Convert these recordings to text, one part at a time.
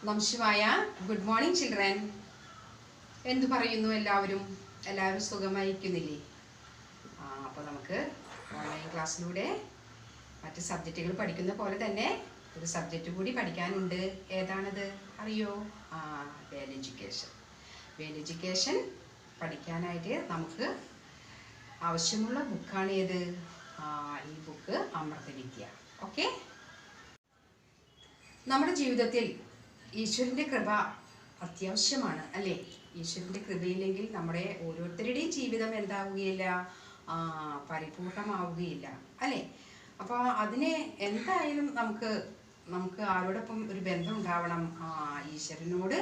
Namah Shivaya. Good morning children. എന്തു പറയുന്നു എല്ലാവരും? എല്ലാവരും സുഖമായിരിക്കുന്നില്ലേ? അപ്പോൾ നമുക്ക് ഓൺലൈൻ ക്ലാസ്സിലൂടെ മറ്റ് സബ്ജക്റ്റുകൾ പഠിക്കുന്ന പോലെ തന്നെ ഒരു സബ്ജക്റ്റ് കൂടി പഠിക്കാനുണ്ട്. ഏതാണത് അറിയോ? വേൽ എഡ്യൂക്കേഷൻ. വേൽ എഡ്യൂക്കേഷൻ പഠിക്കാനായിട്ട് നമുക്ക് ആവശ്യമുള്ള ബുക്കാണ് ഏത്? ഈ ബുക്ക് അമൃതവിദ്യ. ഓക്കെ. നമ്മുടെ ജീവിതത്തിൽ ഈശ്വരൻ്റെ കൃപ അത്യാവശ്യമാണ്, അല്ലേ? ഈശ്വരൻ്റെ കൃപയില്ലെങ്കിൽ നമ്മുടെ ഓരോരുത്തരുടെയും ജീവിതം എന്താവുകയില്ല, പരിപൂർണമാവുകയില്ല, അല്ലേ? അപ്പോൾ അതിനെ എന്തായാലും നമുക്ക് ആരോടൊപ്പം ഒരു ബന്ധം ഉണ്ടാവണം, ഈശ്വരനോട്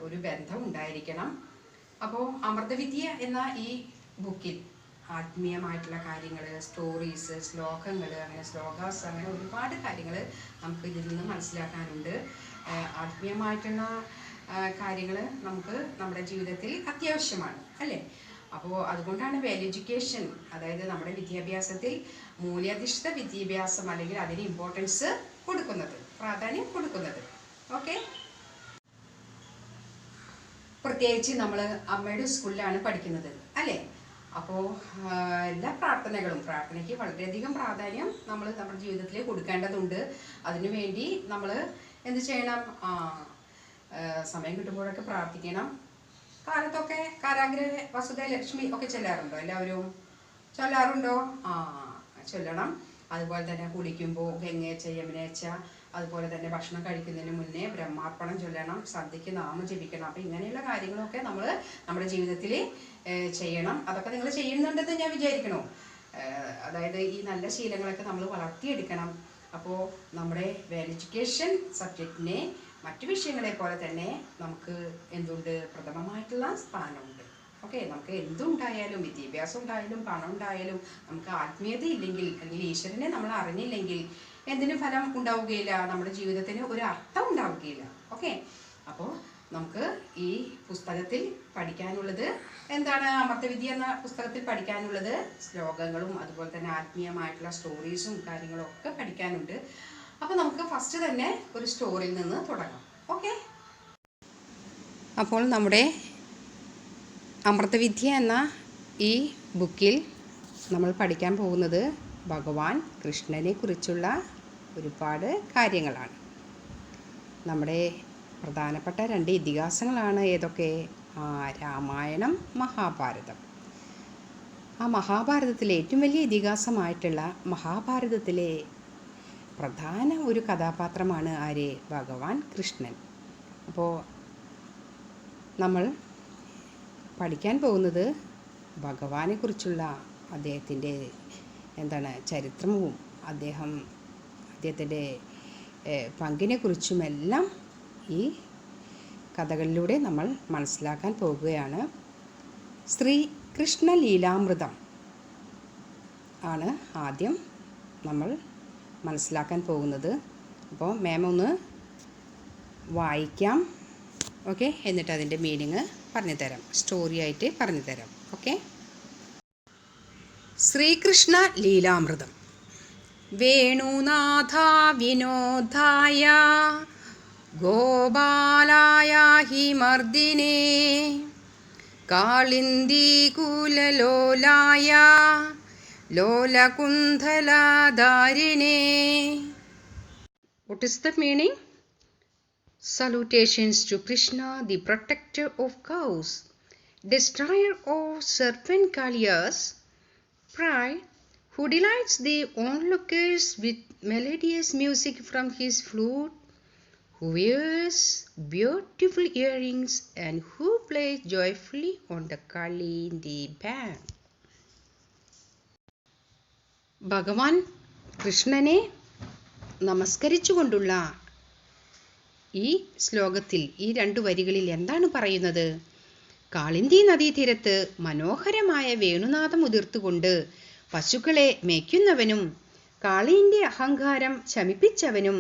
ഒരു ബന്ധം ഉണ്ടായിരിക്കണം. അപ്പോൾ അമൃതവിദ്യ എന്ന ഈ ബുക്കിൽ ആത്മീയമായിട്ടുള്ള കാര്യങ്ങൾ, സ്റ്റോറീസ്, ശ്ലോകങ്ങൾ, അങ്ങനെ ശ്ലോകാസ്, അങ്ങനെ ഒരുപാട് കാര്യങ്ങൾ നമുക്ക് ഇതിൽ നിന്ന് മനസ്സിലാക്കാനുണ്ട്. ആത്മീയമായിട്ടുള്ള കാര്യങ്ങൾ നമുക്ക് നമ്മുടെ ജീവിതത്തിൽ അത്യാവശ്യമാണ്, അല്ലേ? അപ്പോൾ അതുകൊണ്ടാണ് വേൽ എഡ്യൂക്കേഷൻ, അതായത് നമ്മുടെ വിദ്യാഭ്യാസത്തിൽ മൂല്യാധിഷ്ഠിത വിദ്യാഭ്യാസം അല്ലെങ്കിൽ അതിന് ഇമ്പോർട്ടൻസ് കൊടുക്കുന്നത്, പ്രാധാന്യം കൊടുക്കുന്നത്. ഓക്കെ. പ്രത്യേകിച്ച് നമ്മൾ അമ്മയുടെ സ്കൂളിലാണ് പഠിക്കുന്നത്, അല്ലേ? അപ്പോൾ എല്ലാ പ്രാർത്ഥനയ്ക്ക് വളരെയധികം പ്രാധാന്യം നമ്മൾ നമ്മുടെ ജീവിതത്തിൽ കൊടുക്കേണ്ടതുണ്ട്. അതിനുവേണ്ടി നമ്മൾ എന്ത് ചെയ്യണം? സമയം കിട്ടുമ്പോഴൊക്കെ പ്രാർത്ഥിക്കണം. കാലത്തൊക്കെ കാരാഗ്രഹ വസുദേ ലക്ഷ്മി ഒക്കെ ചൊല്ലാറുണ്ടോ? എല്ലാവരും ചൊല്ലാറുണ്ടോ? ചൊല്ലണം. അതുപോലെ തന്നെ കുളിക്കുമ്പോൾ ഗംഗേച്ച യമുനേച്ച, അതുപോലെ തന്നെ ഭക്ഷണം കഴിക്കുന്നതിന് മുന്നേ ബ്രഹ്മാർപ്പണം ചൊല്ലണം, സന്ധ്യയ്ക്ക് നാമം ജപിക്കണം. അപ്പം ഇങ്ങനെയുള്ള കാര്യങ്ങളൊക്കെ നമ്മൾ നമ്മുടെ ജീവിതത്തിൽ ചെയ്യണം. അതൊക്കെ നിങ്ങൾ ചെയ്യുന്നുണ്ടെന്ന് ഞാൻ വിചാരിക്കണോ? അതായത് ഈ നല്ല ശീലങ്ങളൊക്കെ നമ്മൾ വളർത്തിയെടുക്കണം. അപ്പോൾ നമ്മുടെ വേൽ എഡ്യൂക്കേഷൻ സബ്ജക്റ്റിനെ മറ്റു വിഷയങ്ങളെ പോലെ തന്നെ നമുക്ക് എന്തുണ്ട്? പ്രഥമമായിട്ടുള്ള സ്ഥാനമുണ്ട്. ഓക്കെ. നമുക്ക് എന്തുണ്ടായാലും, വിദ്യാഭ്യാസം ഉണ്ടായാലും പണം ഉണ്ടായാലും, നമുക്ക് ആത്മീയത ഇല്ലെങ്കിൽ അല്ലെങ്കിൽ ഈശ്വരനെ നമ്മൾ അറിഞ്ഞില്ലെങ്കിൽ എന്തിനും ഫലം ഉണ്ടാവുകയില്ല, നമ്മുടെ ജീവിതത്തിന് ഒരു അർത്ഥം ഉണ്ടാവുകയില്ല. ഓക്കെ. അപ്പോൾ നമുക്ക് ഈ പുസ്തകത്തിൽ പഠിക്കാനുള്ളത് എന്താണ്? അമൃതവിദ്യ എന്ന പുസ്തകത്തിൽ പഠിക്കാനുള്ളത് ശ്ലോകങ്ങളും അതുപോലെ തന്നെ ആത്മീയമായിട്ടുള്ള സ്റ്റോറീസും കാര്യങ്ങളും ഒക്കെ പഠിക്കാനുണ്ട്. അപ്പോൾ നമുക്ക് ഫസ്റ്റ് തന്നെ ഒരു സ്റ്റോറിയിൽ നിന്ന് തുടങ്ങാം. ഓക്കെ. അപ്പോൾ നമ്മുടെ അമൃതവിദ്യ എന്ന ഈ ബുക്കിൽ നമ്മൾ പഠിക്കാൻ പോകുന്നത് ഭഗവാൻ കൃഷ്ണനെ കുറിച്ചുള്ള ഒരുപാട് കാര്യങ്ങളാണ്. നമ്മുടെ പ്രധാനപ്പെട്ട 2 ഇതിഹാസങ്ങളാണ്. ഏതൊക്കെ? രാമായണം, മഹാഭാരതം. ആ മഹാഭാരതത്തിലെ ഏറ്റവും വലിയ ഇതിഹാസമായിട്ടുള്ള മഹാഭാരതത്തിലെ പ്രധാന ഒരു കഥാപാത്രമാണ് ആര്? ഭഗവാൻ കൃഷ്ണൻ. അപ്പോൾ നമ്മൾ പഠിക്കാൻ പോകുന്നത് ഭഗവാനെ കുറിച്ചുള്ള അദ്ദേഹത്തിൻ്റെ ചരിത്രവും അദ്ദേഹത്തിൻ്റെ പങ്കിനെക്കുറിച്ചുമെല്ലാം ഈ കഥകളിലൂടെ നമ്മൾ മനസ്സിലാക്കാൻ പോകുകയാണ്. ശ്രീകൃഷ്ണ ലീലാമൃതം ആണ് ആദ്യം നമ്മൾ മനസ്സിലാക്കാൻ പോകുന്നത്. അപ്പോൾ മാം ഒന്ന് വായിക്കാം. ഓക്കെ. എന്നിട്ട് അതിൻ്റെ മീനിങ് പറഞ്ഞു തരാം, സ്റ്റോറി ആയിട്ട് പറഞ്ഞു തരാം. ഓക്കെ. ശ്രീകൃഷ്ണ ലീലാമൃതം. വേണുനാഥ വിനോദായ ഗോപാലായ ഹി മർദിനേ കാളിന്ദി കുലലോലായ ലോലകുന്ധലധാരിണേ. What is the meaning? Salutations to Krishna, the protector of cows, destroyer of serpent Kaliya's pride, who delights the onlookers with melodious music from his flute, who wears beautiful earrings and who plays joyfully on the Kalindi band. ഭഗവാൻ കൃഷ്ണനെ നമസ്കരിച്ചുകൊണ്ടുള്ള ഈ ശ്ലോകത്തിൽ ഈ 2 വരികളിൽ എന്താണ് പറയുന്നത്? കാളിന്തി നദീതീരത്ത് മനോഹരമായ വേണുനാദം ഉതിർത്തുകൊണ്ട് പശുക്കളെ മേയ്ക്കുന്നവനും കാളിൻ്റെ അഹങ്കാരം ശമിപ്പിച്ചവനും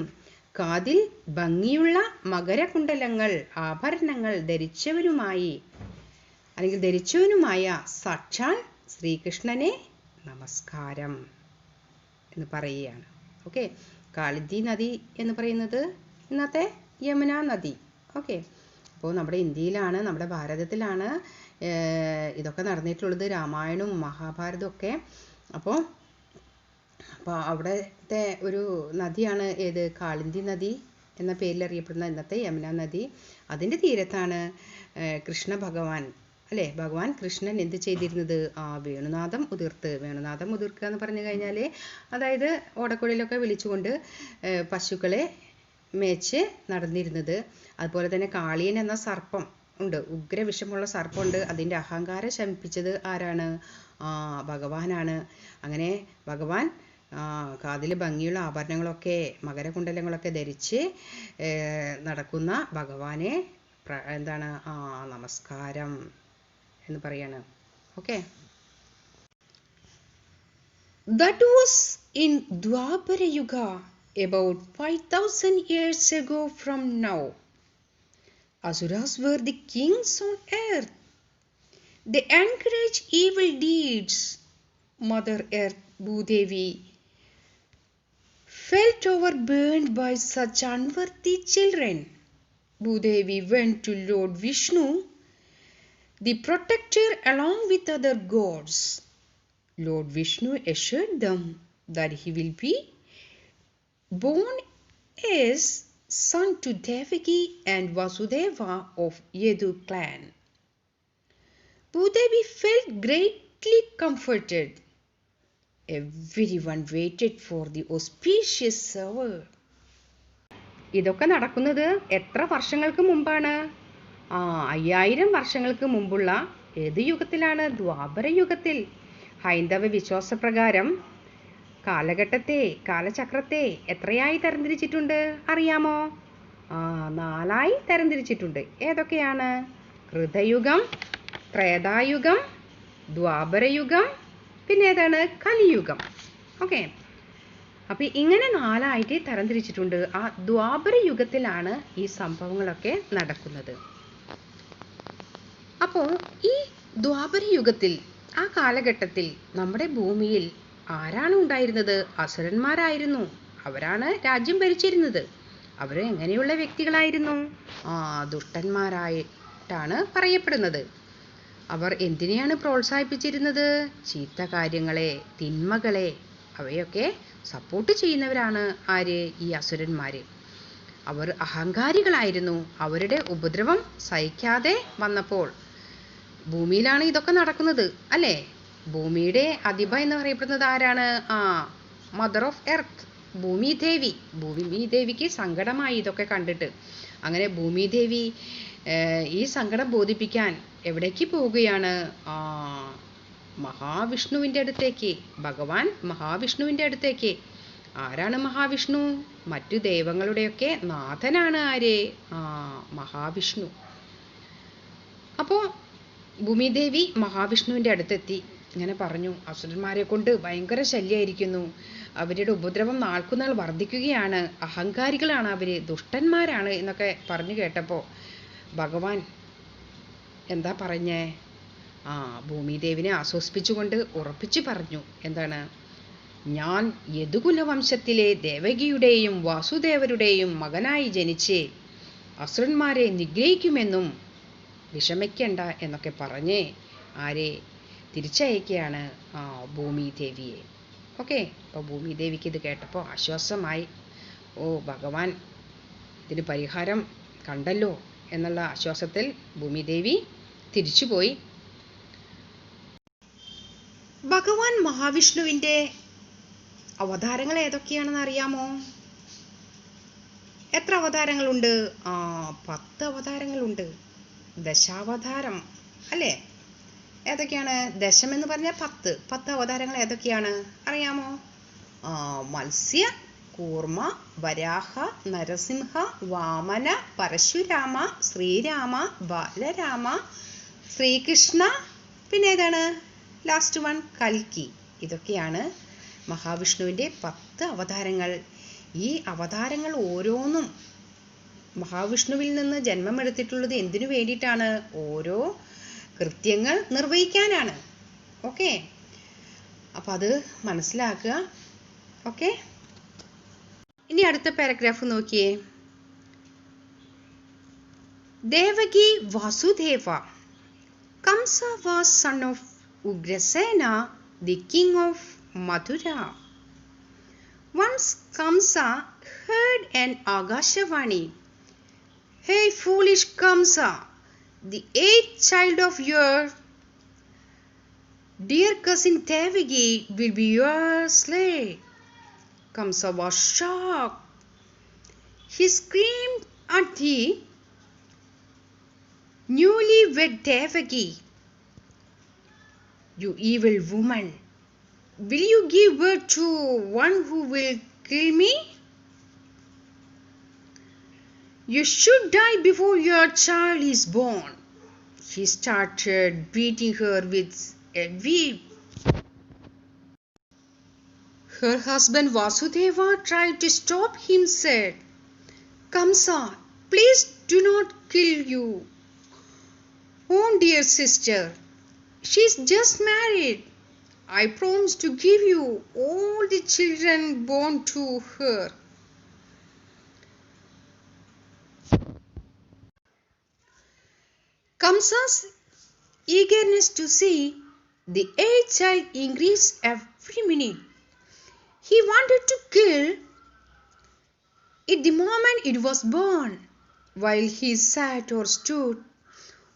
കാതിൽ ഭംഗിയുള്ള മകരകുണ്ടലങ്ങൾ ആഭരണങ്ങൾ ധരിച്ചവനുമായ സാക്ഷാൽ ശ്രീകൃഷ്ണനെ നമസ്കാരം എന്ന് പറയുകയാണ്. ഓക്കെ. കാളിന്തി നദി എന്ന് പറയുന്നത് ഇന്നത്തെ യമുന നദി. ഓക്കെ, അപ്പോൾ നമ്മുടെ ഇന്ത്യയിലാണ്, നമ്മുടെ ഭാരതത്തിലാണ് ഇതൊക്കെ നടന്നിട്ടുള്ളത്, രാമായണവും മഹാഭാരതവും ഒക്കെ. അപ്പോൾ അവിടുത്തെ ഒരു നദിയാണ് ഏത്, കാളിന്തി നദി എന്ന പേരിൽ അറിയപ്പെടുന്ന ഇന്നത്തെ യമുന നദി. അതിൻ്റെ തീരത്താണ് കൃഷ്ണ ഭഗവാൻ, അല്ലേ, ഭഗവാൻ കൃഷ്ണൻ എന്ത് ചെയ്തിരുന്നത്, വേണുനാഥം ഉതിർക്കുക എന്ന് പറഞ്ഞു കഴിഞ്ഞാൽ അതായത് ഓടക്കുഴലൊക്കെ വിളിച്ചുകൊണ്ട് പശുക്കളെ മേച്ച് നടന്നിരുന്നത്. അതുപോലെ തന്നെ കാളിയൻ എന്ന സർപ്പം ഉണ്ട്, ഉഗ്രവിഷമുള്ള സർപ്പമുണ്ട്, അതിൻ്റെ അഹങ്കാരം ശമിപ്പിച്ചത് ആരാണ്, ഭഗവാനാണ്. അങ്ങനെ ഭഗവാൻ കാതിൽ ഭംഗിയുള്ള ആഭരണങ്ങളൊക്കെ മകരകുണ്ടലങ്ങളൊക്കെ ധരിച്ച് നടക്കുന്ന ഭഗവാനെ എന്താണ്, നമസ്കാരം എന്ന് പറയാണ്. Okay, that was in Dwapara Yuga, about 5000 years ago from now. Asuras were the kings on earth. They encouraged evil deeds. Mother Earth, Bhudevi, felt overburdened by such unworthy children. Bhudevi went to Lord Vishnu, the protector, along with other gods. Lord Vishnu assured them that he will be born as son to Devaki and Vasudeva of Yadu clan. Bhudevi felt greatly comforted. Everyone waited for the auspicious hour. ഇതൊക്കെ നടക്കുന്നത് എത്ര വർഷങ്ങൾക്ക് മുമ്പാണ്, 5000 വർഷങ്ങൾക്ക് മുമ്പുള്ള ഏത് യുഗത്തിലാണ്, ദ്വാപര യുഗത്തിൽ. ഹൈന്ദവ വിശ്വാസപ്രകാരം കാലചക്രത്തെ എത്രയായി തരംതിരിച്ചിട്ടുണ്ട് അറിയാമോ, 4ആയി തരംതിരിച്ചിട്ടുണ്ട്. ഏതൊക്കെയാണ്, കൃതയുഗം, ത്രേതായുഗം, ദ്വാപരയുഗം, പിന്നെ ഏതാണ്, കലിയുഗം. ഓക്കെ, അപ്പം ഇങ്ങനെ 4ആയിട്ട് തരംതിരിച്ചിട്ടുണ്ട്. ആ ദ്വാപര യുഗത്തിലാണ് ഈ സംഭവങ്ങളൊക്കെ നടക്കുന്നത്. അപ്പോൾ ഈ ദ്വാപര യുഗത്തിൽ, ആ കാലഘട്ടത്തിൽ നമ്മുടെ ഭൂമിയിൽ ആരാണ് ഉണ്ടായിരുന്നത്, അസുരന്മാരായിരുന്നു. അവരാണ് രാജ്യം ഭരിച്ചിരുന്നത്. അവർ എങ്ങനെയുള്ള വ്യക്തികളായിരുന്നു, ദുഷ്ടന്മാരായിട്ടാണ് പറയപ്പെടുന്നത്. അവർ എന്തിനെയാണ് പ്രോത്സാഹിപ്പിച്ചിരുന്നത്, ചീത്ത കാര്യങ്ങളെ, തിന്മകളെ, അവയൊക്കെ സപ്പോർട്ട് ചെയ്യുന്നവരാണ് ആര്, ഈ അസുരന്മാർ. അവർ അഹങ്കാരികളായിരുന്നു. അവരുടെ ഉപദ്രവം സഹിക്കാതെ വന്നപ്പോൾ, ഭൂമിയിലാണ് ഇതൊക്കെ നടക്കുന്നത് അല്ലേ, ഭൂമിയുടെ അധിപ എന്ന് പറയപ്പെടുന്നത് ആരാണ്, മദർ ഓഫ് എർത്ത്, ഭൂമിദേവി. ഭൂമിദേവിക്ക് സങ്കടമായി ഇതൊക്കെ കണ്ടിട്ട്. അങ്ങനെ ഭൂമിദേവി ഈ സങ്കടം ബോധിപ്പിക്കാൻ എവിടേക്ക് പോവുകയാണ്, മഹാവിഷ്ണുവിൻ്റെ അടുത്തേക്ക്, ഭഗവാൻ മഹാവിഷ്ണുവിൻ്റെ അടുത്തേക്ക്. ആരാണ് മഹാവിഷ്ണു, മറ്റു ദൈവങ്ങളുടെയൊക്കെ നാഥനാണ് ആര്, മഹാവിഷ്ണു. അപ്പോൾ ഭൂമിദേവി മഹാവിഷ്ണുവിൻ്റെ അടുത്തെത്തി. ഇങ്ങനെ പറഞ്ഞു, അസുരന്മാരെ കൊണ്ട് ഭയങ്കര ശല്യമായിരിക്കുന്നു, അവരുടെ ഉപദ്രവം നാൾക്കുനാൾ വർദ്ധിക്കുകയാണ്, അഹങ്കാരികളാണ് അവർ, ദുഷ്ടന്മാരാണ് എന്നൊക്കെ പറഞ്ഞു കേട്ടപ്പോൾ ഭഗവാൻ എന്താ പറഞ്ഞേ, ഭൂമിദേവിനെ ആശ്വസിപ്പിച്ചുകൊണ്ട് ഉറപ്പിച്ചു പറഞ്ഞു. എന്താണ്, ഞാൻ യദുകുലവംശത്തിലെ ദേവകിയുടെയും വാസുദേവരുടെയും മകനായി ജനിച്ച് അസുരന്മാരെ നിഗ്രഹിക്കുമെന്നും വിഷമിക്കണ്ട എന്നൊക്കെ പറഞ്ഞ് ആരെ തിരിച്ചയക്കുകയാണ്, ഭൂമിദേവിയെ. ഓക്കെ, അപ്പോൾ ഭൂമിദേവിക്ക് ഇത് കേട്ടപ്പോൾ ആശ്വാസമായി. ഭഗവാൻ ഇതിന് പരിഹാരം കണ്ടല്ലോ എന്നുള്ള ആശ്വാസത്തിൽ ഭൂമിദേവി തിരിച്ചുപോയി. ഭഗവാൻ മഹാവിഷ്ണുവിൻ്റെ അവതാരങ്ങൾ ഏതൊക്കെയാണെന്ന് അറിയാമോ, എത്ര അവതാരങ്ങളുണ്ട്, 10 അവതാരങ്ങളുണ്ട്. ദശാവതാരം അല്ലേ, ഏതൊക്കെയാണ്, ദശമെന്ന് പറഞ്ഞാൽ 10 അവതാരങ്ങൾ ഏതൊക്കെയാണ് അറിയാമോ, മത്സ്യ, കൂർമ്മ, വരാഹ, നരസിംഹ, വാമന, പരശുരാമ, ശ്രീരാമ, ബാലരാമ, ശ്രീകൃഷ്ണ, പിന്നെ ഏതാണ് ലാസ്റ്റ് വൺ, കൽക്കി. ഇതൊക്കെയാണ് മഹാവിഷ്ണുവിൻ്റെ 10 അവതാരങ്ങൾ. ഈ അവതാരങ്ങൾ ഓരോന്നും മഹാവിഷ്ണുവിൽ നിന്ന് ജന്മമെടുത്തിട്ടുള്ളത് എന്തിനു വേണ്ടിയിട്ടാണ്, ഓരോ കൃത്യങ്ങൾ നിർവഹിക്കാനാണ്. ഓക്കെ, അപ്പം അത് മനസ്സിലാക്കുക. ഓക്കെ, ഇനി അടുത്ത പാരഗ്രാഫ് നോക്കിയേ. Devaki Vasudeva. Kamsa was son of Ugrasena, the king of Mathura. Once Kamsa heard an Agashawani. Hey foolish Kamsa, the eighth child of your dear cousin Devaki will be your slave. Kamsa was shocked. He screamed at the newly-wed Devaki. You evil woman, will you give birth to one who will kill me? You should die before your child is born. He started beating her with a whip. Her husband Vasudeva tried to stop him, said, Kamsa, please do not kill you. Oh dear sister, she's just married. I promise to give you all the children born to her. Kamsa's eagerness to see the eighth child increased every minute. He wanted to kill it the moment it was born. While he sat or stood,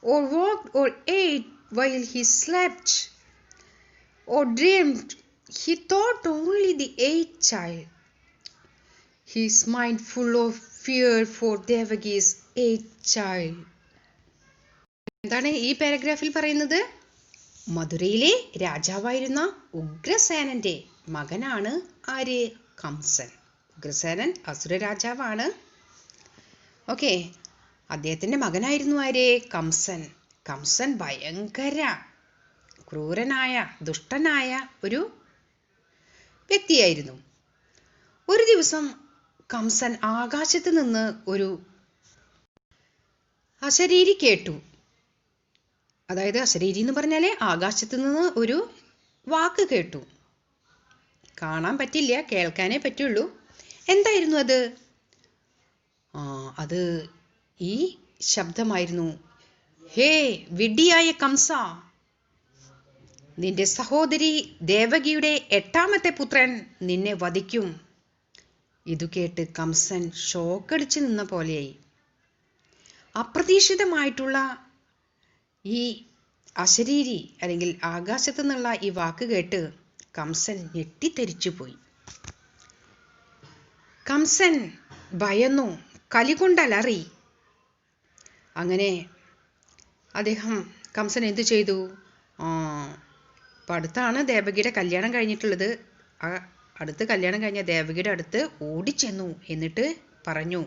or walked or ate, while he slept or dreamed, he thought only the eighth child. His mind full of fear for Devaki's eighth child. എന്താണ് ഈ പാരഗ്രാഫിൽ പറയുന്നത്? മധുരയിലെ രാജാവായിരുന്ന ഉഗ്രസേനന്റെ മകനാണ് ആര്? കംസൻ. ഉഗ്രസേനൻ അസുര രാജാവാണ്. Okay, അദ്ദേഹത്തിന്റെ മകനായിരുന്നു ആര്? കംസൻ. കംസൻ ഭയങ്കര ക്രൂരനായ ദുഷ്ടനായ ഒരു വ്യക്തിയായിരുന്നു. ഒരു ദിവസം കംസൻ ആകാശത്ത് നിന്ന് ഒരു അശരീരി കേട്ടു. അതായത് അശരീരി എന്ന് പറഞ്ഞാല് ആകാശത്ത് നിന്ന് ഒരു വാക്ക് കേട്ടു. കാണാൻ പറ്റില്ല, കേൾക്കാനേ പറ്റുള്ളൂ. എന്തായിരുന്നു അത്? അത് ഈ ശബ്ദമായിരുന്നു. ഹേ വിഡ്ഢിയായ കംസ, നിന്റെ സഹോദരി ദേവകിയുടെ 8ാമത്തെ പുത്രൻ നിന്നെ വധിക്കും. ഇതു കേട്ട് കംസൻ ഷോക്കടിച്ചു നിന്ന പോലെയായി. അപ്രതീക്ഷിതമായിട്ടുള്ള ഈ അശരീരി അല്ലെങ്കിൽ ആകാശത്തു നിന്നുള്ള ഈ വാക്ക് കേട്ട് കംസൻ ഞെട്ടിത്തെരിച്ചു പോയി. കംസൻ ഭയന്നു, കലികൊണ്ടലറി. അങ്ങനെ കംസൻ എന്തു ചെയ്തു? അടുത്താണ് ദേവകിയുടെ കല്യാണം കഴിഞ്ഞിട്ടുള്ളത്. ആ അടുത്ത് കല്യാണം കഴിഞ്ഞ ദേവകിയുടെ അടുത്ത് ഓടിച്ചെന്നു. എന്നിട്ട് പറഞ്ഞു,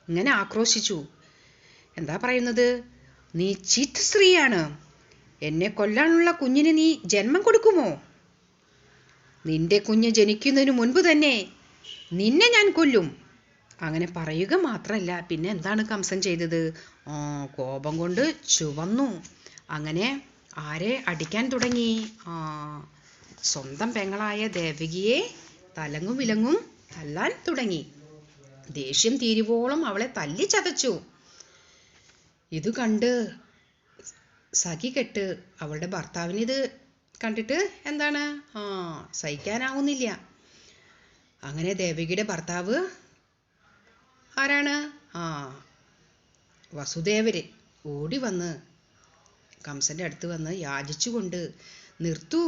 ഇങ്ങനെ ആക്രോശിച്ചു. എന്താ പറയുന്നത്? നീ ചീത്ത സ്ത്രീയാണ്. എന്നെ കൊല്ലാനുള്ള കുഞ്ഞിന് നീ ജന്മം കൊടുക്കുമോ? നിന്റെ കുഞ്ഞ് ജനിക്കുന്നതിന് മുൻപ് തന്നെ നിന്നെ ഞാൻ കൊല്ലും. അങ്ങനെ പറയുക മാത്രമല്ല, പിന്നെ എന്താണ് കംസൻ ചെയ്തത്? കോപം കൊണ്ട് ചുവന്നു. അങ്ങനെ ആരെ അടിക്കാൻ തുടങ്ങി? സ്വന്തം പെങ്ങളായ ദേവകിയെ തലങ്ങും വിലങ്ങും തല്ലാൻ തുടങ്ങി. ദേഷ്യം തീരുവോളം അവളെ തല്ലി ചതച്ചു. ഇത് കണ്ട് സഖികെട്ട് അവളുടെ ഭർത്താവിന് ഇത് കണ്ടിട്ട് എന്താണ് സഹിക്കാനാവുന്നില്ല. അങ്ങനെ ദേവകിയുടെ ഭർത്താവ് ആരാണ്? വസുദേവര് ഓടി വന്ന് കംസന്റെ അടുത്ത് വന്ന് യാചിച്ചുകൊണ്ട്, നിർത്തൂ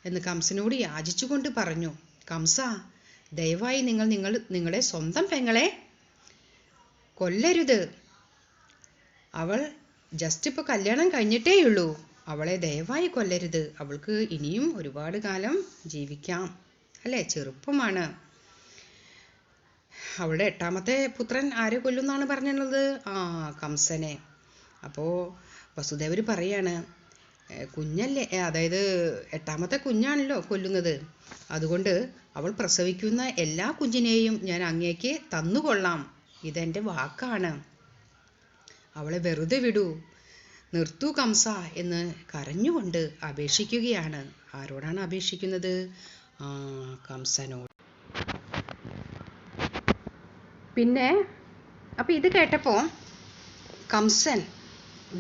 എന്ന് കംസനോട് യാചിച്ചുകൊണ്ട് പറഞ്ഞു, കംസ, ദയവായി നിങ്ങളുടെ സ്വന്തം പെങ്ങളെ കൊല്ലരുത്. അവൾ ജസ്റ്റ് ഇപ്പോൾ കല്യാണം കഴിഞ്ഞിട്ടേയുള്ളൂ. അവളെ ദയവായി കൊല്ലരുത്. അവൾക്ക് ഇനിയും ഒരുപാട് കാലം ജീവിക്കാം, അല്ലേ? ചെറുപ്പമാണ്. അവളുടെ 8ാമത്തെ പുത്രൻ ആരെ കൊല്ലുന്നാണ് പറഞ്ഞിട്ടുള്ളത്? കംസനെ. അപ്പോൾ വസുദേവർ പറയാണ്, കുഞ്ഞല്ലേ, അതായത് 8ാമത്തെ കുഞ്ഞാണല്ലോ കൊല്ലുന്നത്. അതുകൊണ്ട് അവൾ പ്രസവിക്കുന്ന എല്ലാ കുഞ്ഞിനെയും ഞാൻ അങ്ങേക്ക് തന്നുകൊള്ളാം. ഇതെൻ്റെ വാക്കാണ്. അവളെ വെറുതെ വിടൂ, നിർത്തൂ കംസ എന്ന് കരഞ്ഞുകൊണ്ട് അപേക്ഷിക്കുകയാണ്. ആരോടാണ് അപേക്ഷിക്കുന്നത്? കംസനോട്. പിന്നെ അപ്പോൾ ഇത് കേട്ടപ്പോൾ കംസൻ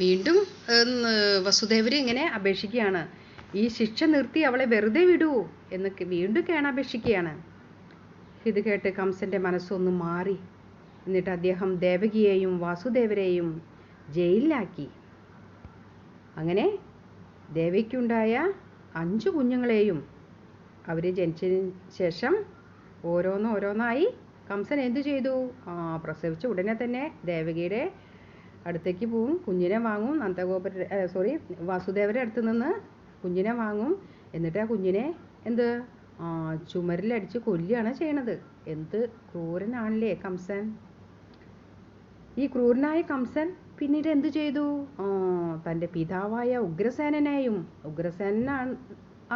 വീണ്ടും വസുദേവര് ഇങ്ങനെ അപേക്ഷിക്കുകയാണ്, ഈ ശിക്ഷ നിർത്തി അവളെ വെറുതെ വിടൂ എന്നൊക്കെ വീണ്ടും കേണപേക്ഷിക്കുകയാണ്. ഇത് കേട്ട് കംസന്റെ മനസ്സൊന്ന് മാറി. എന്നിട്ട് അദ്ദേഹം ദേവകിയെയും വാസുദേവരെയും ജയിലിലാക്കി. അങ്ങനെ ദേവയ്ക്കുണ്ടായ 5 കുഞ്ഞുങ്ങളെയും അവർ ജനിച്ചതിന് ശേഷം ഓരോന്നോരോന്നായി കംസൻ എന്തു ചെയ്തു? പ്രസവിച്ച ഉടനെ തന്നെ ദേവകിയുടെ അടുത്തേക്ക് പോവും, കുഞ്ഞിനെ വാങ്ങും. വാസുദേവരുടെ അടുത്ത് നിന്ന് കുഞ്ഞിനെ വാങ്ങും. എന്നിട്ട് ആ കുഞ്ഞിനെ ചുമരിലടിച്ച് കൊല്ലുകയാണ് ചെയ്യണത്. എന്ത് ക്രൂരനാണല്ലേ കംസൻ. ഈ ക്രൂരനായ കംസൻ പിന്നീട് എന്തു ചെയ്തു? തൻ്റെ പിതാവായ ഉഗ്രസേനനെയും,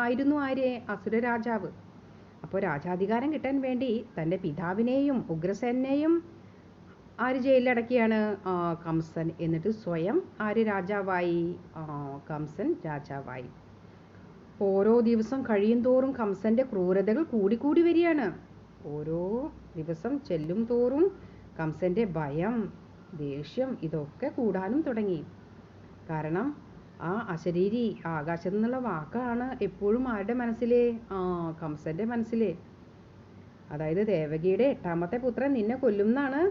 ആയിരുന്നു ആര്? അസുര രാജാവ്. അപ്പോൾ രാജാധികാരം കിട്ടാൻ വേണ്ടി തൻ്റെ പിതാവിനെയും ഉഗ്രസേനെയും ആര് ജയിലിലടക്കിയാണ്? കംസൻ. എന്നിട്ട് സ്വയം ആര് രാജാവായി? കംസൻ രാജാവായി. ഓരോ ദിവസം കഴിയും തോറും കംസന്റെ ക്രൂരതകൾ കൂടിക്കൂടി വരികയാണ്. ഓരോ ദിവസം ചെല്ലും തോറും കംസന്റെ ഭയം, ദേഷ്യം ഇതൊക്കെ കൂടാനും തുടങ്ങി. കാരണം ആ അശരീരി ആകാശത്തു നിന്നുള്ള വാക്കാണ് എപ്പോഴും ആരുടെ മനസ്സിലെ? കംസന്റെ മനസ്സിലെ. അതായത് ദേവകിയുടെ 8ാമത്തെ പുത്രൻ നിന്നെ കൊല്ലുമെന്നാണ്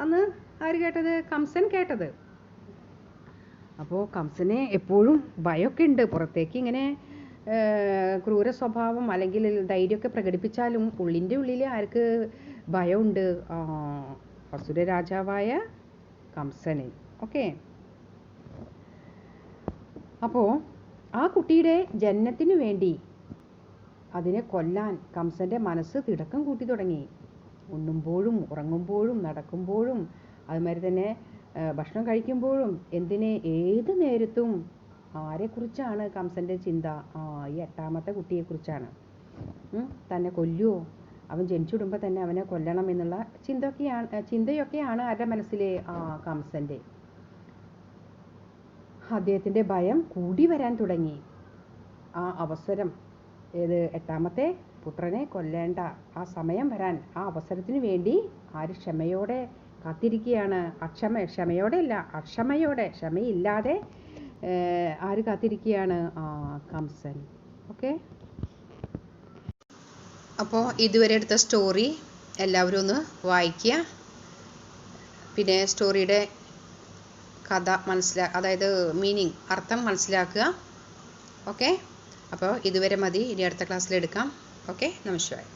അന്ന് ആര് കേട്ടത്? കംസൻ കേട്ടത്. അപ്പോൾ കംസനെ എപ്പോഴും ഭയമൊക്കെ ഉണ്ട്. പുറത്തേക്ക് ഇങ്ങനെ ക്രൂര സ്വഭാവം അല്ലെങ്കിൽ ധൈര്യമൊക്കെ പ്രകടിപ്പിച്ചാലും ഉള്ളിൻ്റെ ഉള്ളിൽ ആർക്ക് ഭയമുണ്ട്? അസുര രാജാവായ കംസന്. ഓക്കെ. അപ്പോൾ ആ കുട്ടിയുടെ ജനനത്തിനു വേണ്ടി അതിനെ കൊല്ലാൻ കംസന്റെ മനസ്സ് തിടക്കം കൂട്ടി തുടങ്ങി. ഉണ്ണുമ്പോഴും ഉറങ്ങുമ്പോഴും നടക്കുമ്പോഴും അതുമാതിരി തന്നെ ഭക്ഷണം കഴിക്കുമ്പോഴും ഏത് നേരത്തും ആരെക്കുറിച്ചാണ് കംസന്റെ ചിന്ത? ഈ 8ാമത്തെ കുട്ടിയെക്കുറിച്ചാണ്. തന്നെ കൊല്ലുമോ, അവൻ ജനിച്ചുവിടുമ്പോൾ തന്നെ അവനെ കൊല്ലണം എന്നുള്ള ചിന്തയൊക്കെയാണ് ആരുടെ മനസ്സിലെ? കംസന്റെ. അദ്ദേഹത്തിൻ്റെ ഭയം കൂടി വരാൻ തുടങ്ങി. ആ അവസരം, 8ാമത്തെ പുത്രനെ കൊല്ലേണ്ട ആ സമയം വരാൻ, ആ അവസരത്തിന് വേണ്ടി ആര് ക്ഷമയോടെ കാത്തിരിക്കുകയാണ്? ക്ഷമയില്ലാതെ ആര് കാത്തിരിക്കുകയാണ്? കംസൻ. ഓക്കെ. അപ്പോൾ ഇതുവരെ എടുത്ത സ്റ്റോറി എല്ലാവരും ഒന്ന് വായിക്കുക. പിന്നെ സ്റ്റോറിയുടെ കഥ അതായത് മീനിങ്, അർത്ഥം മനസ്സിലാക്കുക. ഓക്കെ. അപ്പോൾ ഇതുവരെ മതി. ഇനി അടുത്ത ക്ലാസ്സിൽ എടുക്കാം. ഓക്കെ. നമസ്കാരം.